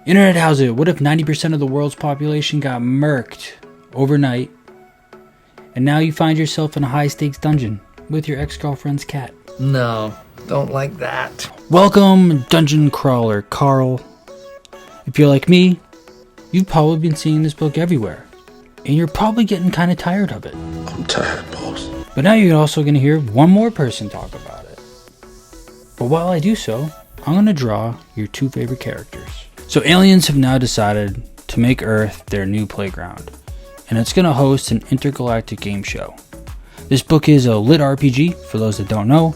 Internet, how's it? What if 90% of the world's population got murked overnight, and now you find yourself in a high-stakes dungeon with your ex-girlfriend's cat? No, don't like that. Welcome, Dungeon Crawler Carl. If you're like me, you've probably been seeing this book everywhere, and you're probably getting kind of tired of it. I'm tired, boss. But now you're also going to hear one more person talk about it. But while I do so, I'm going to draw your two favorite characters. So aliens have now decided to make Earth their new playground, and it's going to host an intergalactic game show. This book is a lit RPG, for those that don't know.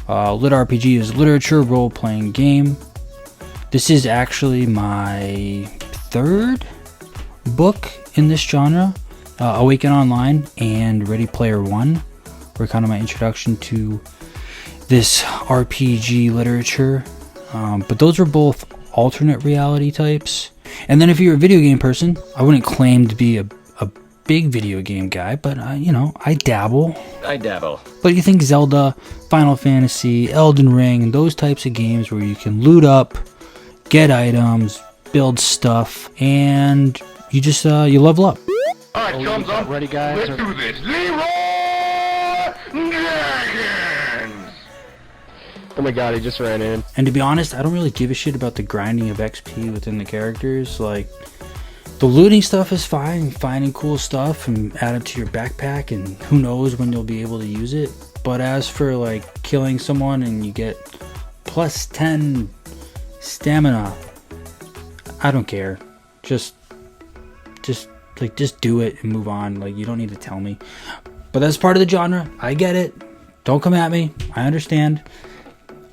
Lit RPG is literature role-playing game. This is actually my third book in this genre. Awaken Online and Ready Player One were kind of my introduction to this RPG literature. But those are both alternate reality types. And then if you're a video game person, I wouldn't claim to be a big video game guy, but I dabble. But you think Zelda, Final Fantasy, Elden Ring, and those types of games where you can loot up, get items, build stuff, and you just you level up. Alright, thumbs up. Ready, guys? Let's do this. Leroy Dragons! Oh my god, he just ran in. And to be honest, I don't really give a shit about the grinding of XP within the characters. Like, the looting stuff is fine, finding cool stuff and add it to your backpack, and who knows when you'll be able to use it. But as for like killing someone and you get plus 10 stamina, I don't care. Just do it and move on. Like, you don't need to tell me. But that's part of the genre. I get it. Don't come at me. I understand.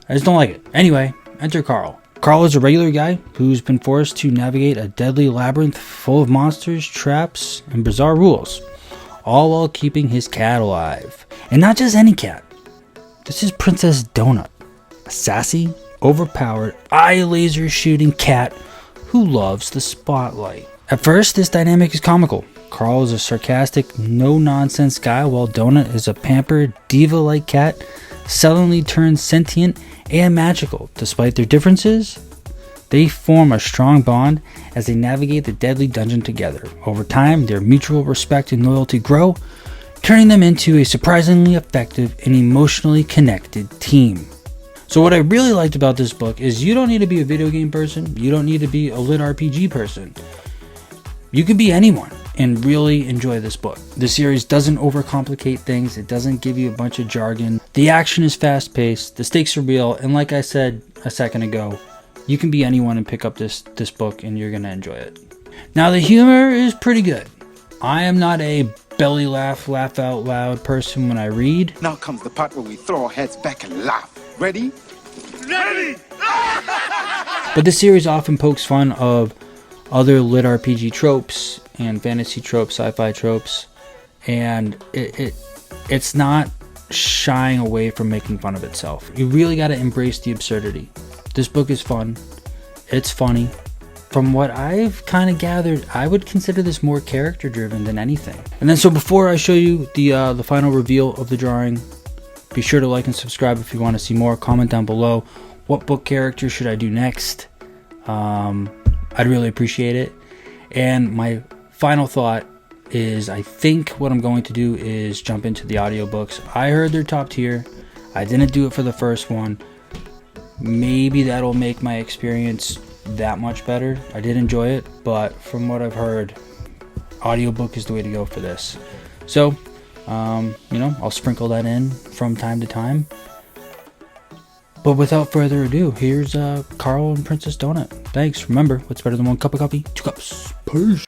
I just don't like it. Anyway, enter Carl. Carl is a regular guy who's been forced to navigate a deadly labyrinth full of monsters, traps, and bizarre rules, all while keeping his cat alive. And not just any cat. This is Princess Donut, a sassy, overpowered, eye laser shooting cat who loves the spotlight. At first, this dynamic is comical. Carl is a sarcastic, no-nonsense guy, while Donut is a pampered, diva-like cat, suddenly turns sentient and magical. Despite their differences, they form a strong bond as they navigate the deadly dungeon together. Over time, their mutual respect and loyalty grow, turning them into a surprisingly effective and emotionally connected team. So what I really liked about this book is you don't need to be a video game person, you don't need to be a lit RPG person. You could be anyone and really enjoy this book. The series doesn't overcomplicate things. It doesn't give you a bunch of jargon. The action is fast-paced. The stakes are real. And like I said a second ago, you can be anyone and pick up this book and you're going to enjoy it. Now, the humor is pretty good. I am not a belly laugh out loud person when I read. Now comes the part where we throw our heads back and laugh. Ready? Ready! But this series often pokes fun of other lit RPG tropes and fantasy tropes, sci-fi tropes, and it's not shying away from making fun of itself. You really got to embrace the absurdity. This book is fun. It's funny. From what I've kind of gathered, I would consider this more character driven than anything. And then so before I show you the final reveal of the drawing, be sure to like and subscribe if you want to see more. Comment down below what book character should I do next. I'd really appreciate it. And my final thought is I think what I'm going to do is jump into the audiobooks. I heard they're top tier. I didn't do it for the first one. Maybe that'll make my experience that much better. I did enjoy it, but from what I've heard, audiobook is the way to go for this. So, I'll sprinkle that in from time to time. But without further ado, here's Carl and Princess Donut. Thanks. Remember, what's better than one cup of coffee? 2 cups. Peace.